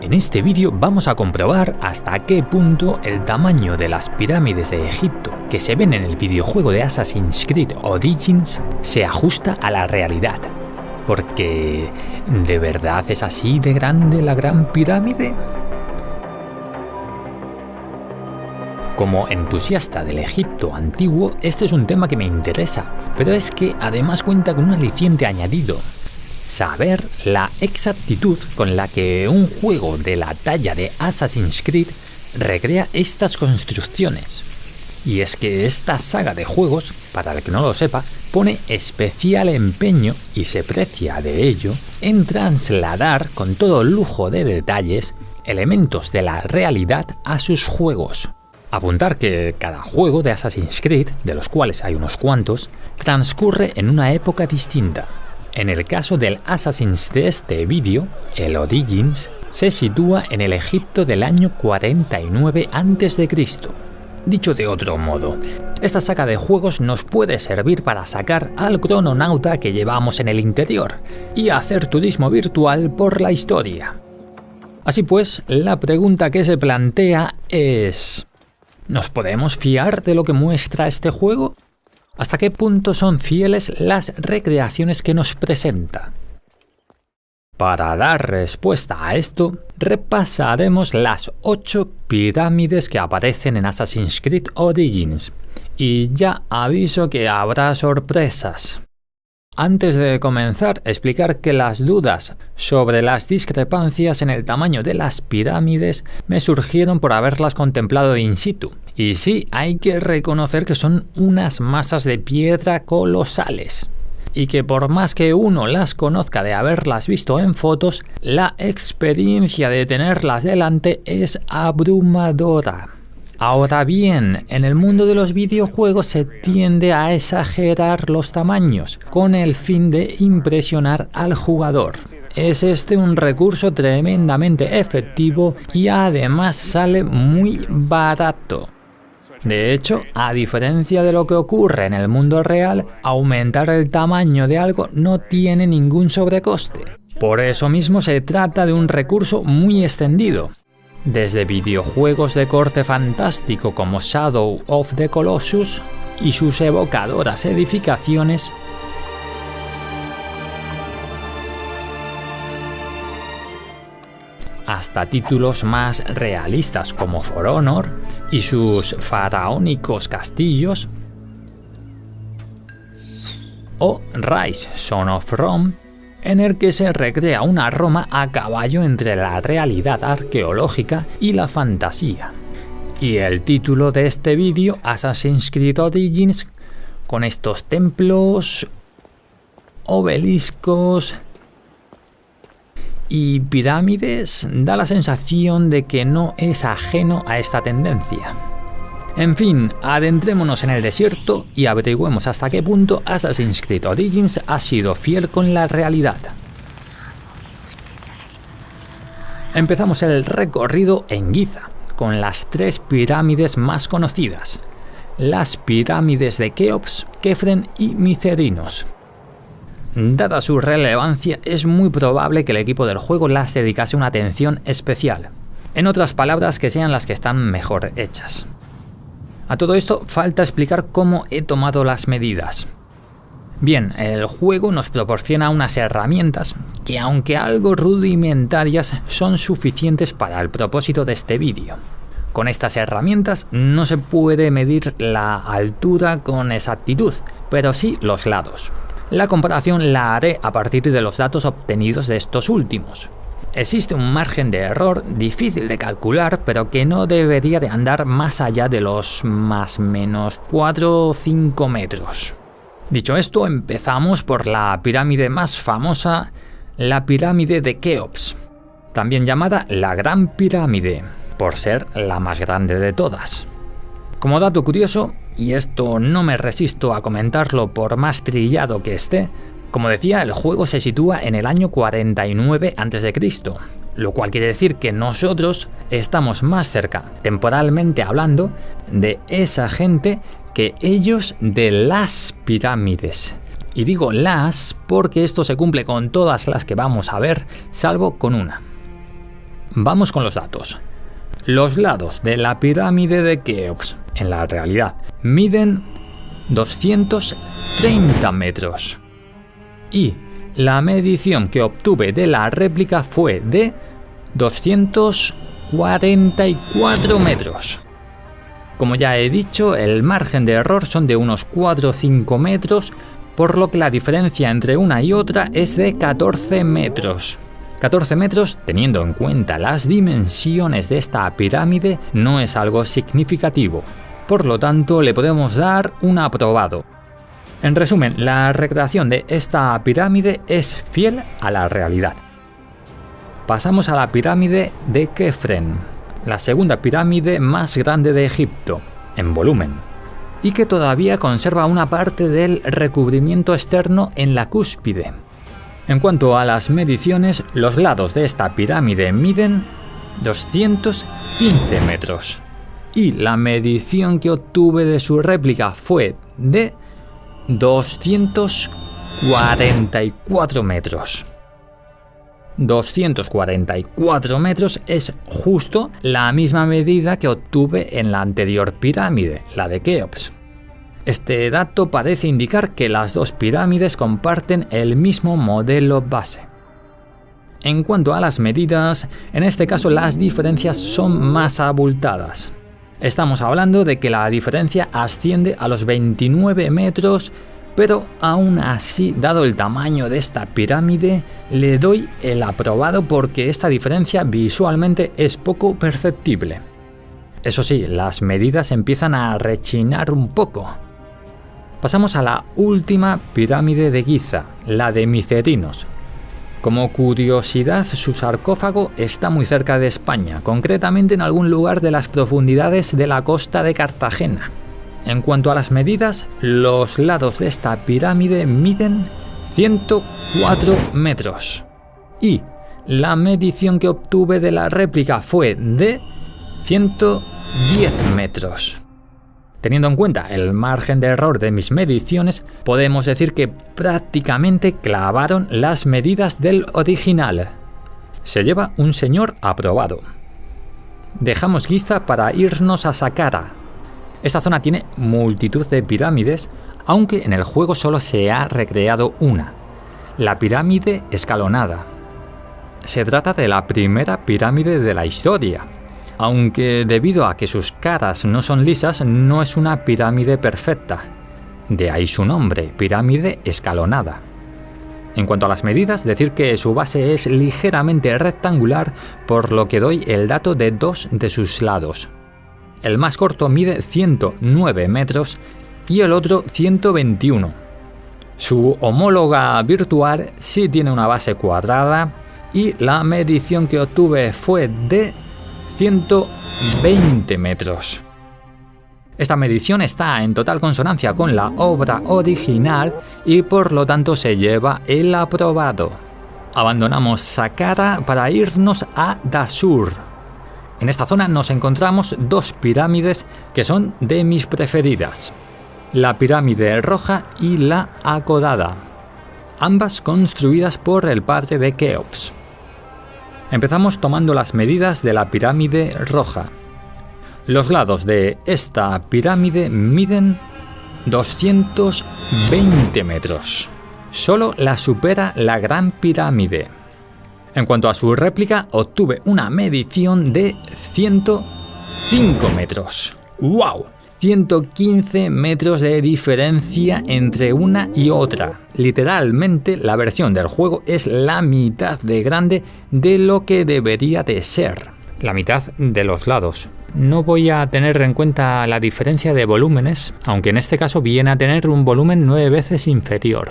En este vídeo vamos a comprobar hasta qué punto el tamaño de las pirámides de Egipto que se ven en el videojuego de Assassin's Creed Origins se ajusta a la realidad. Porque, ¿de verdad es así de grande la Gran Pirámide? Como entusiasta del Egipto antiguo, este es un tema que me interesa, pero es que además cuenta con un aliciente añadido: saber la exactitud con la que un juego de la talla de Assassin's Creed recrea estas construcciones. Y es que esta saga de juegos, para el que no lo sepa, pone especial empeño, y se precia de ello, en trasladar con todo lujo de detalles elementos de la realidad a sus juegos. Apuntar que cada juego de Assassin's Creed, de los cuales hay unos cuantos, transcurre en una época distinta. En el caso del Assassin's de este vídeo, el Origins, se sitúa en el Egipto del año 49 a.C. Dicho de otro modo, esta saga de juegos nos puede servir para sacar al crononauta que llevamos en el interior y hacer turismo virtual por la historia. Así pues, la pregunta que se plantea es: ¿nos podemos fiar de lo que muestra este juego? ¿Hasta qué punto son fieles las recreaciones que nos presenta? Para dar respuesta a esto, repasaremos las 8 pirámides que aparecen en Assassin's Creed Origins, y ya aviso que habrá sorpresas. Antes de comenzar, explicar que las dudas sobre las discrepancias en el tamaño de las pirámides me surgieron por haberlas contemplado in situ. Y sí, hay que reconocer que son unas masas de piedra colosales, y que por más que uno las conozca de haberlas visto en fotos, la experiencia de tenerlas delante es abrumadora. Ahora bien, en el mundo de los videojuegos se tiende a exagerar los tamaños, con el fin de impresionar al jugador. Es este un recurso tremendamente efectivo y además sale muy barato. De hecho, a diferencia de lo que ocurre en el mundo real, aumentar el tamaño de algo no tiene ningún sobrecoste. Por eso mismo se trata de un recurso muy extendido. Desde videojuegos de corte fantástico como Shadow of the Colossus y sus evocadoras edificaciones, hasta títulos más realistas como For Honor y sus faraónicos castillos, o Rise, Son of Rome, en el que se recrea una Roma a caballo entre la realidad arqueológica y la fantasía. Y el título de este vídeo, Assassin's Creed Origins, con estos templos, obeliscos y pirámides, da la sensación de que no es ajeno a esta tendencia. En fin, adentrémonos en el desierto y averigüemos hasta qué punto Assassin's Creed Origins ha sido fiel con la realidad. Empezamos el recorrido en Giza, con las 3 pirámides más conocidas: las pirámides de Keops, Kefren y Mycerinos. Dada su relevancia, es muy probable que el equipo del juego las dedicase una atención especial. En otras palabras, que sean las que están mejor hechas. A todo esto, falta explicar cómo he tomado las medidas. Bien, el juego nos proporciona unas herramientas que, aunque algo rudimentarias, son suficientes para el propósito de este vídeo. Con estas herramientas no se puede medir la altura con exactitud, pero sí los lados. La comparación la haré a partir de los datos obtenidos de estos últimos. Existe un margen de error difícil de calcular, pero que no debería de andar más allá de los más o menos 4 o 5 metros. Dicho esto, empezamos por la pirámide más famosa, la pirámide de Keops, también llamada la Gran Pirámide, por ser la más grande de todas. Como dato curioso, y esto no me resisto a comentarlo por más trillado que esté, como decía, el juego se sitúa en el año 49 a.C., lo cual quiere decir que nosotros estamos más cerca, temporalmente hablando, de esa gente que ellos de las pirámides. Y digo las porque esto se cumple con todas las que vamos a ver, salvo con una. vamos con los datos. Los lados de la pirámide de Keops, en la realidad, miden 230 metros. Y la medición que obtuve de la réplica fue de 244 metros. Como ya he dicho, el margen de error son de unos 4 o 5 metros, por lo que la diferencia entre una y otra es de 14 metros. 14 metros, teniendo en cuenta las dimensiones de esta pirámide, no es algo significativo. Por lo tanto, le podemos dar un aprobado. En resumen, la recreación de esta pirámide es fiel a la realidad. Pasamos a la pirámide de Kefren, la segunda pirámide más grande de Egipto, en volumen, y que todavía conserva una parte del recubrimiento externo en la cúspide. En cuanto a las mediciones, los lados de esta pirámide miden 215 metros, y la medición que obtuve de su réplica fue de 244 metros. 244 metros es justo la misma medida que obtuve en la anterior pirámide, la de Keops. Este dato parece indicar que las dos pirámides comparten el mismo modelo base. En cuanto a las medidas, en este caso las diferencias son más abultadas. Estamos hablando de que la diferencia asciende a los 29 metros, pero aún así, dado el tamaño de esta pirámide, le doy el aprobado porque esta diferencia visualmente es poco perceptible. Eso sí, las medidas empiezan a rechinar un poco. Pasamos a la última pirámide de Giza, la de Micerinos. Como curiosidad, su sarcófago está muy cerca de España, concretamente en algún lugar de las profundidades de la costa de Cartagena. En cuanto a las medidas, los lados de esta pirámide miden 104 metros. Y la medición que obtuve de la réplica fue de 110 metros. Teniendo en cuenta el margen de error de mis mediciones, podemos decir que prácticamente clavaron las medidas del original. Se lleva un señor aprobado. Dejamos Giza para irnos a Saqqara. Esta zona tiene multitud de pirámides, aunque en el juego solo se ha recreado una, la pirámide escalonada. Se trata de la primera pirámide de la historia, aunque debido a que sus caras no son lisas, no es una pirámide perfecta. De ahí su nombre, pirámide escalonada. En cuanto a las medidas, decir que su base es ligeramente rectangular, por lo que doy el dato de 2 de sus lados. El más corto mide 109 metros y el otro 121. Su homóloga virtual sí tiene una base cuadrada y la medición que obtuve fue de 120 metros. Esta medición está en total consonancia con la obra original y por lo tanto se lleva el aprobado. Abandonamos Saqqara para irnos a Dahshur. En esta zona nos encontramos dos pirámides que son de mis preferidas, la pirámide roja y la acodada, ambas construidas por el padre de Keops. Empezamos tomando las medidas de la pirámide roja. Los lados de esta pirámide miden 220 metros. Solo la supera la Gran Pirámide. En cuanto a su réplica, obtuve una medición de 105 metros. ¡Wow! 115 metros de diferencia entre una y otra. Literalmente, la versión del juego es la mitad de grande de lo que debería de ser. La mitad de los lados. No voy a tener en cuenta la diferencia de volúmenes, aunque en este caso viene a tener un volumen 9 veces inferior.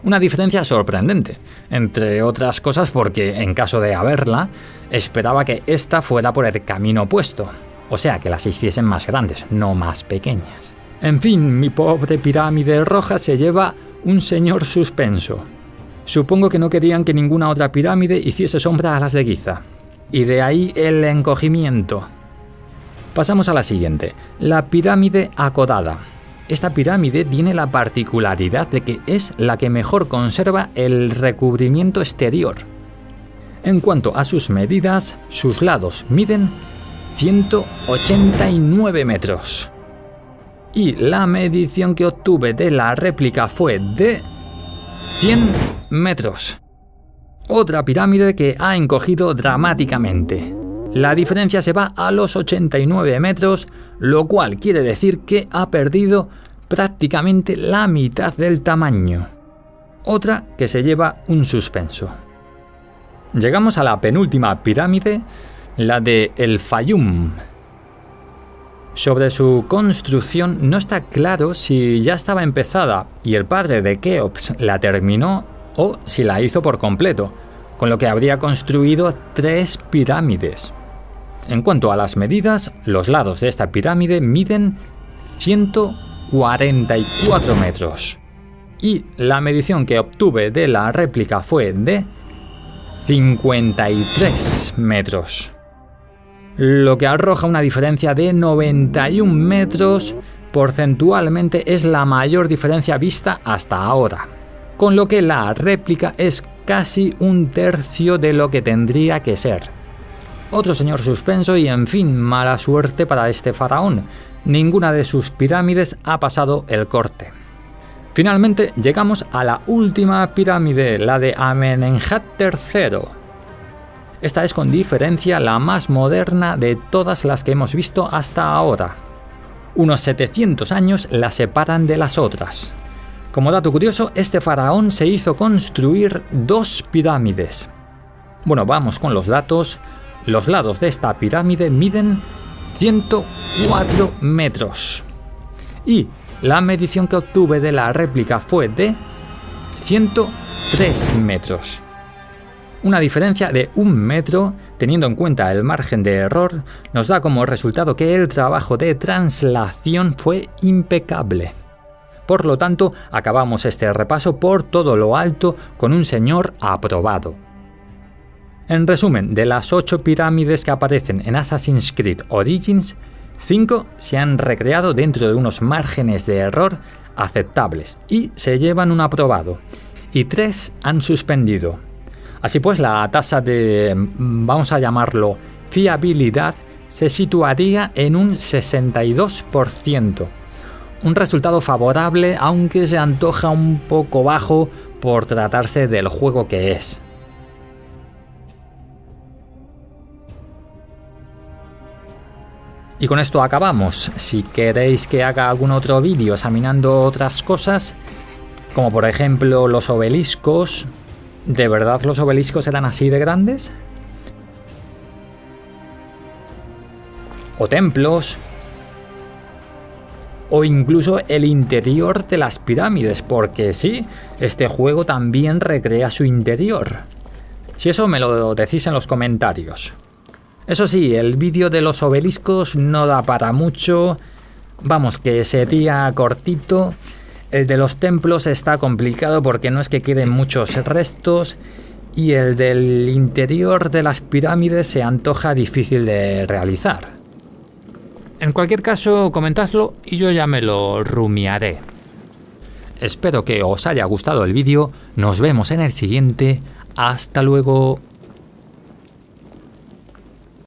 Una diferencia sorprendente, entre otras cosas porque, en caso de haberla, esperaba que esta fuera por el camino opuesto. O sea, que las hiciesen más grandes, no más pequeñas. En fin, mi pobre pirámide roja se lleva un señor suspenso. Supongo que no querían que ninguna otra pirámide hiciese sombra a las de Giza. Y de ahí el encogimiento. Pasamos a la siguiente, la pirámide acodada. Esta pirámide tiene la particularidad de que es la que mejor conserva el recubrimiento exterior. En cuanto a sus medidas, sus lados miden 189 metros. Y la medición que obtuve de la réplica fue de 100 metros. Otra pirámide que ha encogido dramáticamente. La diferencia se va a los 89 metros, lo cual quiere decir que ha perdido prácticamente la mitad del tamaño. Otra que se lleva un suspenso. Llegamos a la penúltima pirámide, la de El Fayum. Sobre su construcción no está claro si ya estaba empezada y el padre de Keops la terminó o si la hizo por completo, con lo que habría construido 3 pirámides. En cuanto a las medidas, los lados de esta pirámide miden 144 metros. Y la medición que obtuve de la réplica fue de 53 metros. Lo que arroja una diferencia de 91 metros, porcentualmente es la mayor diferencia vista hasta ahora. Con lo que la réplica es casi un tercio de lo que tendría que ser. Otro señor suspenso y en fin, mala suerte para este faraón. Ninguna de sus pirámides ha pasado el corte. Finalmente llegamos a la última pirámide, la de Amenemhat III. Esta es con diferencia la más moderna de todas las que hemos visto hasta ahora. Unos 700 años la separan de las otras. Como dato curioso, este faraón se hizo construir 2 pirámides. Bueno, vamos con los datos. Los lados de esta pirámide miden 104 metros. Y la medición que obtuve de la réplica fue de 103 metros. Una diferencia de 1 metro, teniendo en cuenta el margen de error, nos da como resultado que el trabajo de translación fue impecable. Por lo tanto, acabamos este repaso por todo lo alto con un señor aprobado. En resumen, de las 8 pirámides que aparecen en Assassin's Creed Origins, 5 se han recreado dentro de unos márgenes de error aceptables y se llevan un aprobado, y 3 han suspendido. Así pues, la tasa de, vamos a llamarlo, fiabilidad se situaría en un 62%. Un resultado favorable, aunque se antoja un poco bajo por tratarse del juego que es. Y con esto acabamos. Si queréis que haga algún otro vídeo examinando otras cosas, como por ejemplo los obeliscos, ¿de verdad los obeliscos eran así de grandes? O templos, o incluso el interior de las pirámides, porque sí, este juego también recrea su interior. Si eso me lo decís en los comentarios. Eso sí, el vídeo de los obeliscos no da para mucho, vamos, que sería cortito. El de los templos está complicado porque no es que queden muchos restos, y el del interior de las pirámides se antoja difícil de realizar. En cualquier caso, comentadlo y yo ya me lo rumiaré. Espero que os haya gustado el vídeo, nos vemos en el siguiente, hasta luego.